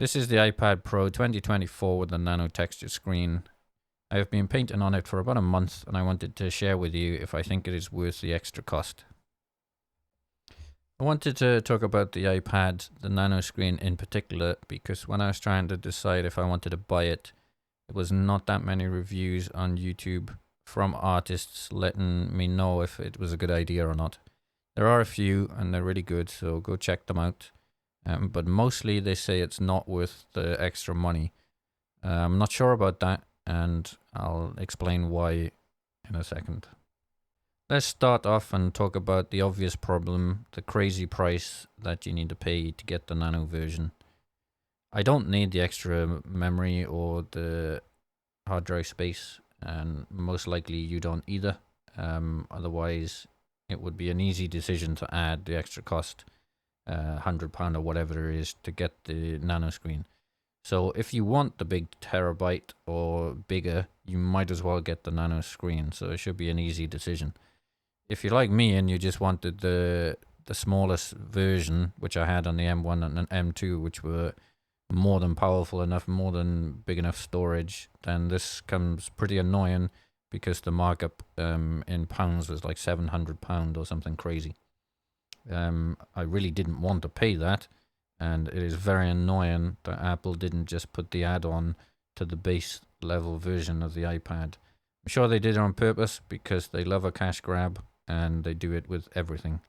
This is the iPad Pro 2024 with the nano texture screen. I have been painting on it for about a month and I wanted to share with you if I think it is worth the extra cost. I wanted to talk about the iPad, the nano screen in particular, because when I was trying to decide if I wanted to buy it, there was not that many reviews on YouTube from artists letting me know if it was a good idea or not. There are a few and they're really good, so go check them out. But mostly they say it's not worth the extra money. I'm not sure about that, and I'll explain why in a second. Let's start off and talk about the obvious problem, the crazy price that you need to pay to get the nano version. I don't need the extra memory or the hard drive space, and most likely you don't either. Otherwise, it would be an easy decision to add the extra cost. £100 or whatever it is to get the nano screen. So if you want the big terabyte or bigger, you might as well get the nano screen. So it should be an easy decision. If you're like me and you just wanted the smallest version, which I had on the M1 and an M2, which were more than powerful enough, more than big enough storage, then this comes pretty annoying because the markup in pounds was like £700 or something crazy. I really didn't want to pay that, and it is very annoying that Apple didn't just put the add-on to the base level version of the iPad. I'm sure they did it on purpose because they love a cash grab and they do it with everything.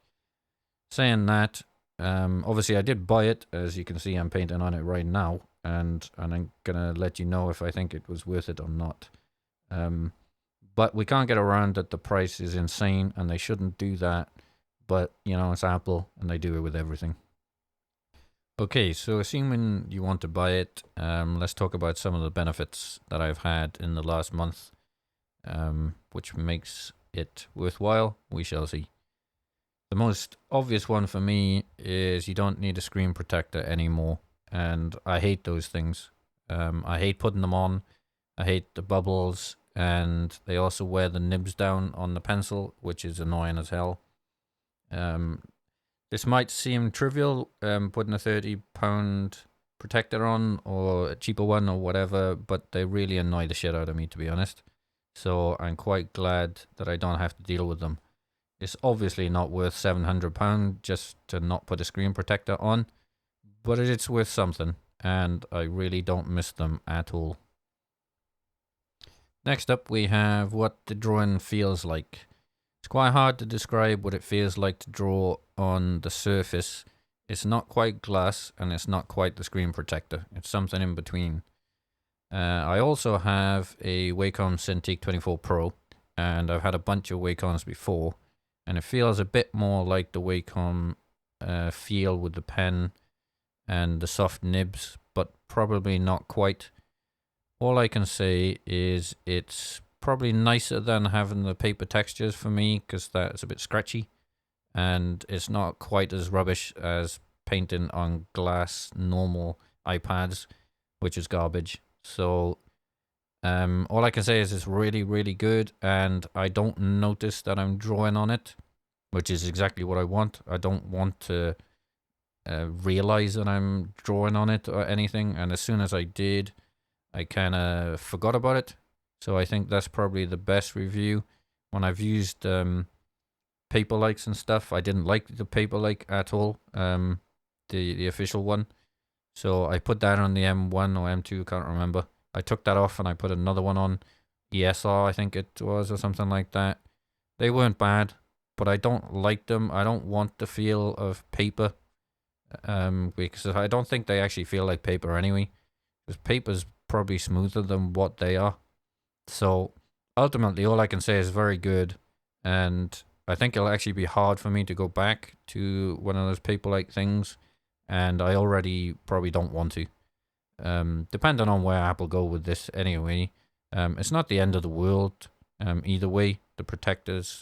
Saying that, obviously I did buy it. As you can see, I'm painting on it right now, and I'm gonna let you know if I think it was worth it or not. But we can't get around that the price is insane and they shouldn't do that. But, you know, it's Apple and they do it with everything. Okay, so assuming you want to buy it, let's talk about some of the benefits that I've had in the last month, which makes it worthwhile. We shall see. The most obvious one for me is you don't need a screen protector anymore, and I hate those things. I hate putting them on. I hate the bubbles, and they also wear the nibs down on the pencil, which is annoying as hell. This might seem trivial, putting a £30 protector on or a cheaper one or whatever, but they really annoy the shit out of me, to be honest. So I'm quite glad that I don't have to deal with them. It's obviously not worth £700 just to not put a screen protector on, but it's worth something, and I really don't miss them at all. Next up, we have what the drawing feels like. It's quite hard to describe what it feels like to draw on the surface. It's not quite glass and it's not quite the screen protector. It's something in between. I also have a Wacom Cintiq 24 Pro, and I've had a bunch of Wacoms before, and it feels a bit more like the Wacom feel with the pen and the soft nibs, but probably not quite. All I can say is it's probably nicer than having the paper textures for me, because that's a bit scratchy, and it's not quite as rubbish as painting on glass normal iPads, which is garbage. So all I can say is it's really, really good, and I don't notice that I'm drawing on it, which is exactly what I want. I don't want to realize that I'm drawing on it or anything, and as soon as I did, I kind of forgot about it. So I think that's probably the best review. When I've used Paperlikes and stuff, I didn't like the Paperlike at all, the official one. So I put that on the M1 or M2, can't remember. I took that off and I put another one on, ESR I think it was, or something like that. They weren't bad, but I don't like them. I don't want the feel of paper, because I don't think they actually feel like paper anyway. Because paper's probably smoother than what they are. So ultimately, all I can say is very good, and I think it'll actually be hard for me to go back to one of those paper-like things, and I already probably don't want to. Depending on where Apple go with this anyway, it's not the end of the world. Either way, the protectors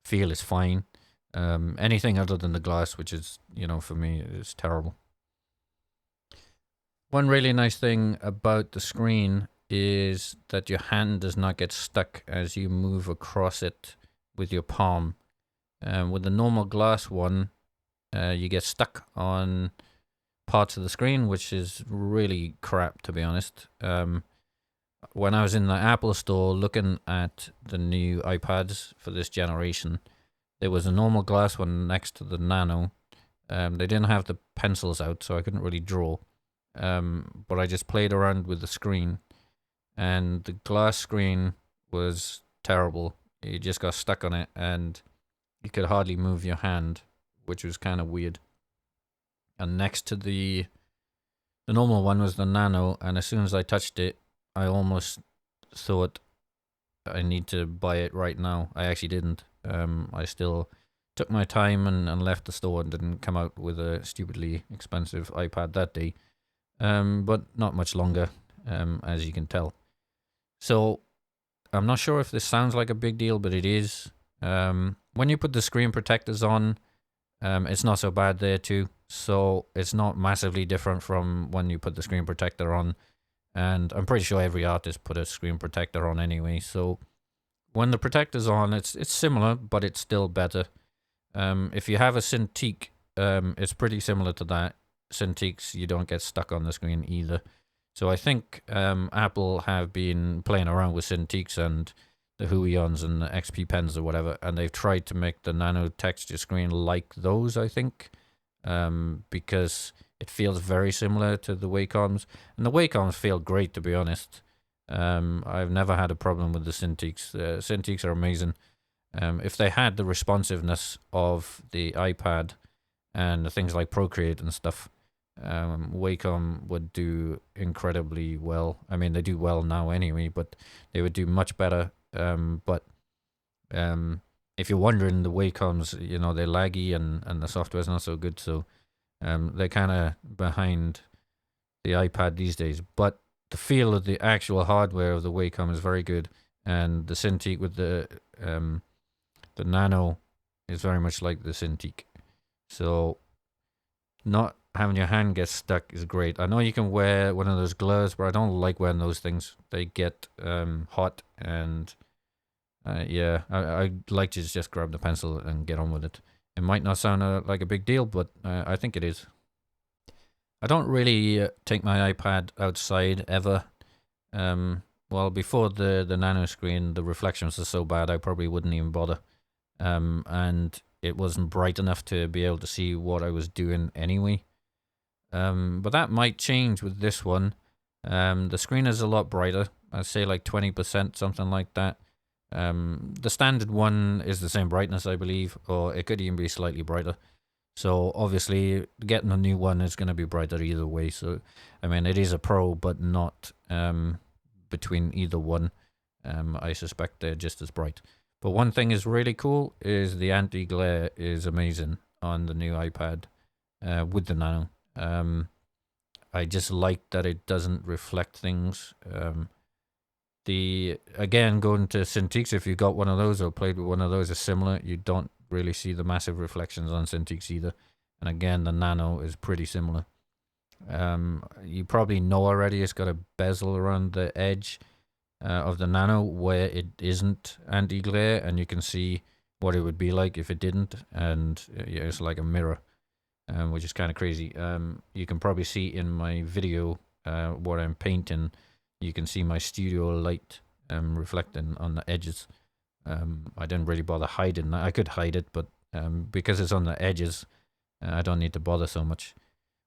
feel is fine. Anything other than the glass, which is, you know, for me, is terrible. One really nice thing about the screen is that your hand does not get stuck as you move across it with your palm. With the normal glass one, you get stuck on parts of the screen, which is really crap, to be honest. When I was in the Apple store looking at the new iPads for this generation, there was a normal glass one next to the Nano. They didn't have the pencils out, so I couldn't really draw. But I just played around with the screen, and the glass screen was terrible. You just got stuck on it, and you could hardly move your hand, which was kind of weird. And next to the normal one was the Nano, and as soon as I touched it, I almost thought I need to buy it right now. I actually didn't. I still took my time and left the store and didn't come out with a stupidly expensive iPad that day. But not much longer, as you can tell. So I'm not sure if this sounds like a big deal, but it is. When you put the screen protectors on, it's not so bad there too. So it's not massively different from when you put the screen protector on. And I'm pretty sure every artist put a screen protector on anyway. So when the protector's on, it's similar, but it's still better. If you have a Cintiq, it's pretty similar to that. Cintiqs, you don't get stuck on the screen either. So I think Apple have been playing around with Cintiqs and the Huions and the XP pens or whatever, and they've tried to make the nano texture screen like those, I think, because it feels very similar to the Wacoms, and the Wacoms feel great, to be honest. I've never had a problem with the Cintiqs. Cintiqs are amazing. If they had the responsiveness of the iPad and things like Procreate and stuff, Wacom would do incredibly well. I mean, they do well now anyway, but they would do much better. But if you're wondering, the Wacoms, you know, they're laggy and the software's not so good, so they're kind of behind the iPad these days. But the feel of the actual hardware of the Wacom is very good, and the Cintiq with the Nano is very much like the Cintiq. So not having your hand get stuck is great. I know you can wear one of those gloves, but I don't like wearing those things. They get hot, and yeah, I'd like to just grab the pencil and get on with it. It might not sound like a big deal, but I think it is. I don't really take my iPad outside ever. Well, before the nano screen, the reflections are so bad I probably wouldn't even bother. And it wasn't bright enough to be able to see what I was doing anyway. But that might change with this one. The screen is a lot brighter. I'd say like 20%, something like that. The standard one is the same brightness, I believe, or it could even be slightly brighter. So obviously getting a new one is going to be brighter either way. So, I mean, it is a Pro, but not between either one. I suspect they're just as bright. But one thing is really cool is the anti-glare is amazing on the new iPad with the Nano. I just like that it doesn't reflect things. Again, going to Cintiqs, if you got one of those or played with one of those, is similar. You don't really see the massive reflections on Cintiqs either. And again, the Nano is pretty similar. You probably know already it's got a bezel around the edge of the Nano where it isn't anti-glare, and you can see what it would be like if it didn't. And yeah, it's like a mirror, which is kind of crazy. You can probably see in my video what I'm painting. You can see my studio light reflecting on the edges. I didn't really bother hiding that. I could hide it, but because it's on the edges, I don't need to bother so much.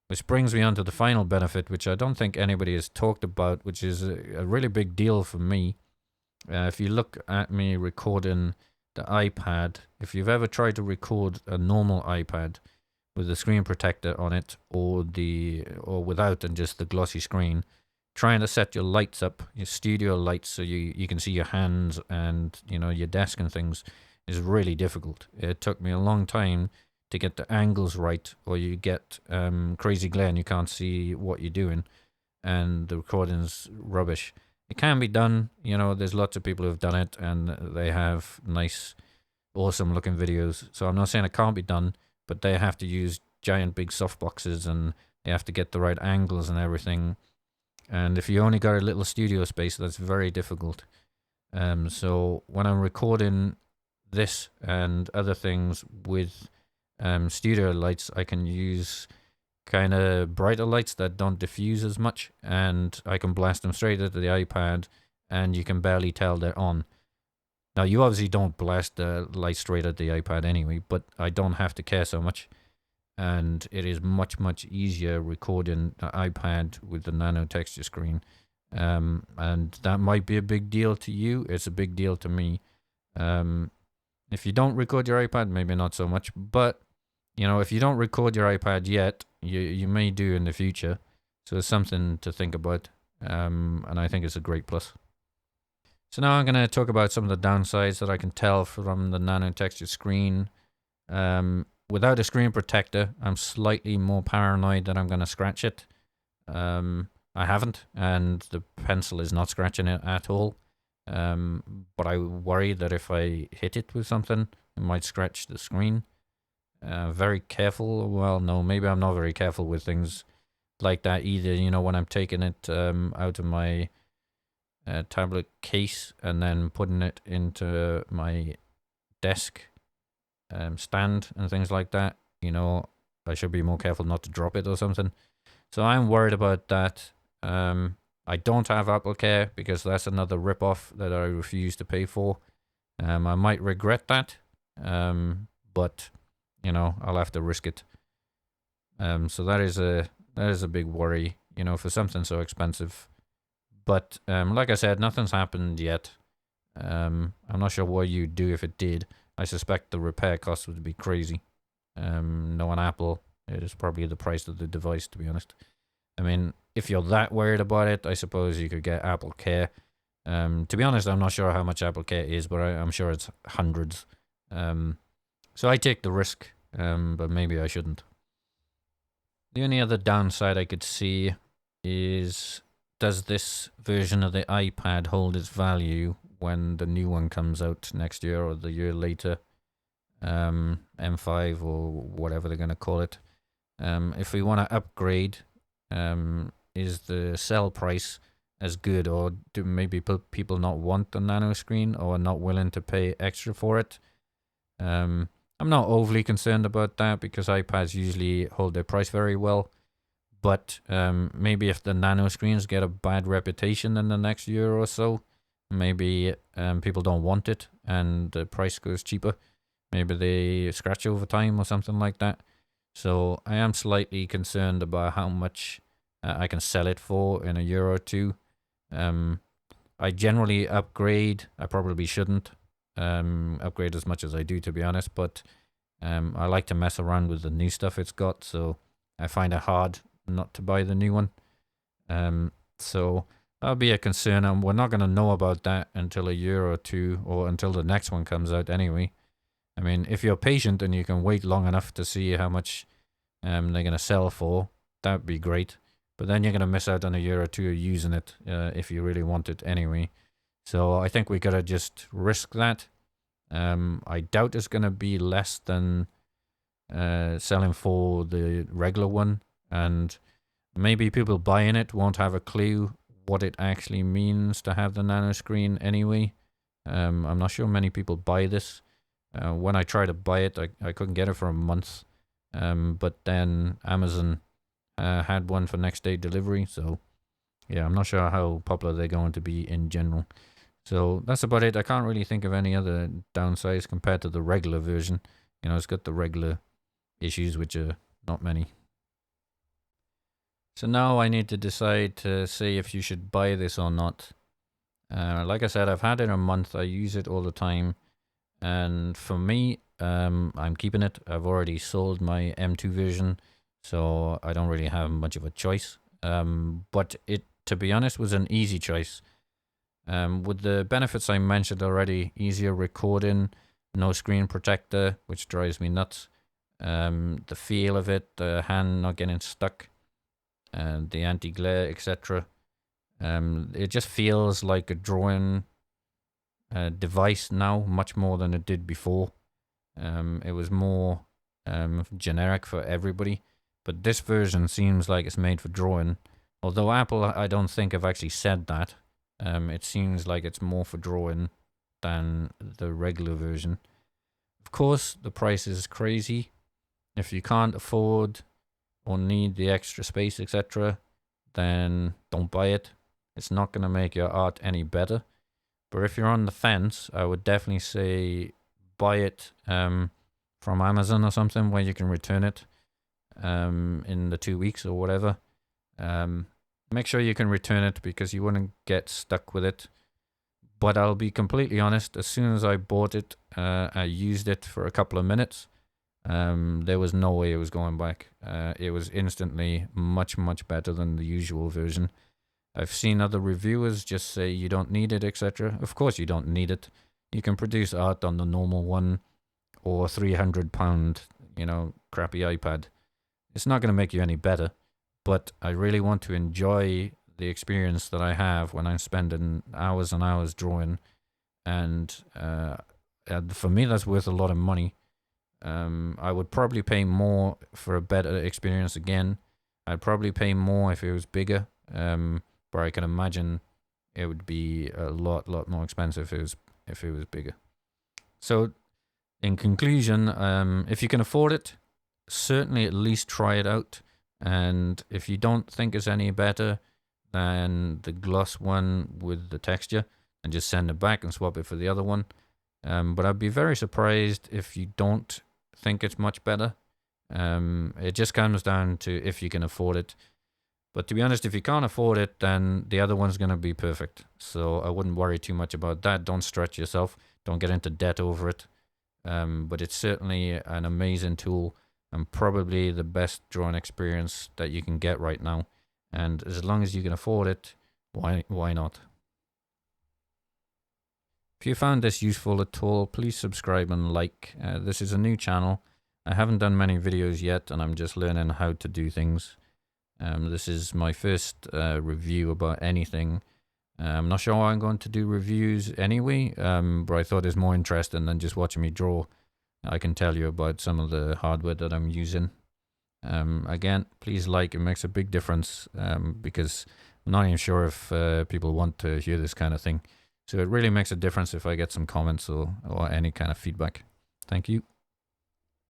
Which brings me on to the final benefit, which I don't think anybody has talked about, which is a really big deal for me. If you look at me recording the iPad, if you've ever tried to record a normal iPad with the screen protector on it, or without and just the glossy screen, trying to set your lights up, your studio lights, so you can see your hands and your desk and things, is really difficult. It took me a long time to get the angles right, or you get crazy glare and you can't see what you're doing, and the recording's rubbish. It can be done, there's lots of people who've done it, and they have nice, awesome looking videos. So I'm not saying it can't be done, but they have to use giant big softboxes, and they have to get the right angles and everything. And if you only got a little studio space, that's very difficult. So when I'm recording this and other things with studio lights, I can use kind of brighter lights that don't diffuse as much, and I can blast them straight into the iPad, and you can barely tell they're on. Now, you obviously don't blast the light straight at the iPad anyway, but I don't have to care so much. And it is much, much easier recording the iPad with the nano texture screen. And that might be a big deal to you. It's a big deal to me. If you don't record your iPad, maybe not so much. But, you know, if you don't record your iPad yet, you may do in the future. So it's something to think about. And I think it's a great plus. So now I'm going to talk about some of the downsides that I can tell from the nano texture screen. Without a screen protector, I'm slightly more paranoid that I'm going to scratch it. I haven't, and the pencil is not scratching it at all. But I worry that if I hit it with something, it might scratch the screen. Very careful. Well, no, maybe I'm not very careful with things like that either. You know, when I'm taking it out of my tablet case and then putting it into my desk stand and things like that, you know, I should be more careful not to drop it or something. So I'm worried about that. I don't have Apple Care because that's another rip-off that I refuse to pay for. I might regret that, but you know, I'll have to risk it. So that is a big worry, you know, for something so expensive. But like I said, nothing's happened yet. I'm not sure what you'd do if it did. I suspect the repair cost would be crazy. Knowing Apple, it is probably the price of the device, to be honest. I mean, if you're that worried about it, I suppose you could get Apple Care. To be honest, I'm not sure how much Apple Care is, but I'm sure it's hundreds. So I take the risk, but maybe I shouldn't. The only other downside I could see is, does this version of the iPad hold its value when the new one comes out next year or the year later? M5 or whatever they're going to call it. If we want to upgrade, is the sell price as good, or do maybe people not want the nano screen or not willing to pay extra for it? I'm not overly concerned about that because iPads usually hold their price very well. But maybe if the nano screens get a bad reputation in the next year or so, maybe people don't want it and the price goes cheaper. Maybe they scratch over time or something like that. So I am slightly concerned about how much I can sell it for in a year or two. I generally upgrade. I probably shouldn't upgrade as much as I do, to be honest. But I like to mess around with the new stuff it's got. So I find it hard not to buy the new one. So that'll be a concern. And we're not going to know about that until a year or two, or until the next one comes out anyway. I mean, if you're patient and you can wait long enough to see how much they're going to sell for, that would be great. But then you're going to miss out on a year or two of using it if you really want it anyway. So I think we got to just risk that. I doubt it's going to be less than selling for the regular one. And maybe people buying it won't have a clue what it actually means to have the nano screen anyway. I'm not sure many people buy this. When I tried to buy it, I couldn't get it for a month. But then Amazon had one for next day delivery. So yeah, I'm not sure how popular they're going to be in general. So that's about it. I can't really think of any other downsides compared to the regular version. You know, it's got the regular issues, which are not many. So now I need to decide to see if you should buy this or not. Like I said, I've had it a month. I use it all the time. And for me, I'm keeping it. I've already sold my M2 version, so I don't really have much of a choice. But it, to be honest, was an easy choice. With the benefits I mentioned already, easier recording, no screen protector, which drives me nuts. The feel of it, the hand not getting stuck, and the anti-glare, etc. It just feels like a drawing device now, much more than it did before. It was more generic for everybody, but this version seems like it's made for drawing. Although Apple, I don't think have actually said that. It seems like it's more for drawing than the regular version. Of course, the price is crazy. If you can't afford or need the extra space, etc., then don't buy it. It's not going to make your art any better. But if you're on the fence, I would definitely say buy it from Amazon or something where you can return it in the 2 weeks or whatever. Make sure you can return it because you wouldn't get stuck with it. But I'll be completely honest, as soon as I bought it, I used it for a couple of minutes. There was no way it was going back. It was instantly much, much better than the usual version. I've seen other reviewers just say you don't need it, etc. Of course you don't need it. You can produce art on the normal one or £300, crappy iPad. It's not going to make you any better, but I really want to enjoy the experience that I have when I'm spending hours and hours drawing, and for me that's worth a lot of money. I would probably pay more for a better experience again. I'd probably pay more if it was bigger, but I can imagine it would be a lot more expensive if it was bigger. So, in conclusion, if you can afford it, certainly at least try it out. And if you don't think it's any better than the gloss one with the texture, and just send it back and swap it for the other one. But I'd be very surprised if you don't think it's much better. It just comes down to if you can afford it. But to be honest, if you can't afford it, then the other one's going to be perfect. So I wouldn't worry too much about that. Don't stretch yourself. Don't get into debt over it. But it's certainly an amazing tool and probably the best drawing experience that you can get right now. And as long as you can afford it, why not? If you found this useful at all, please subscribe and like. This is a new channel. I haven't done many videos yet, and I'm just learning how to do things. This is my first review about anything. I'm not sure how I'm going to do reviews anyway, but I thought it's more interesting than just watching me draw. I can tell you about some of the hardware that I'm using. Again, please like, it makes a big difference because I'm not even sure if people want to hear this kind of thing. So it really makes a difference if I get some comments or any kind of feedback. Thank you.